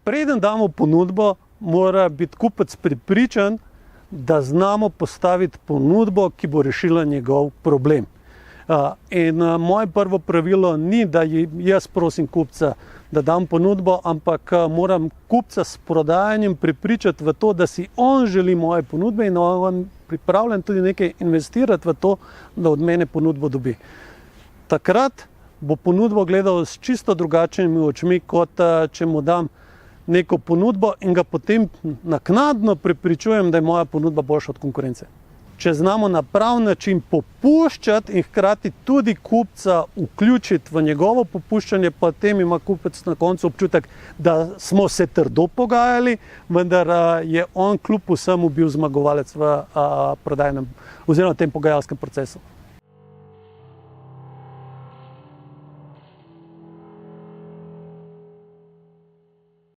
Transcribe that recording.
preden damo ponudbo, mora biti kupec prepričan, da znamo postaviti ponudbo, ki bo rešila njegov problem. Moje prvo pravilo ni, da jaz prosim kupca, da dam ponudbo, ampak moram kupca s prodajanjem prepričati v to, da si on želi moje ponudbe in on pripravljen tudi nekaj investirati v to, da od mene ponudbo dobi. Takrat bo ponudbo gledal s čisto drugačnimi očmi, kot če mu dam neko ponudbo in ga potem naknadno prepričujem, da je moja ponudba boljša od konkurence. Če znamo na prav način popuščati in hkrati tudi kupca vključiti v njegovo popuščanje, potem ima kupec na koncu občutek, da smo se trdo pogajali, vendar je on kljub vsemu bil zmagovalec v prodajnem oziroma tem pogajalskem procesu.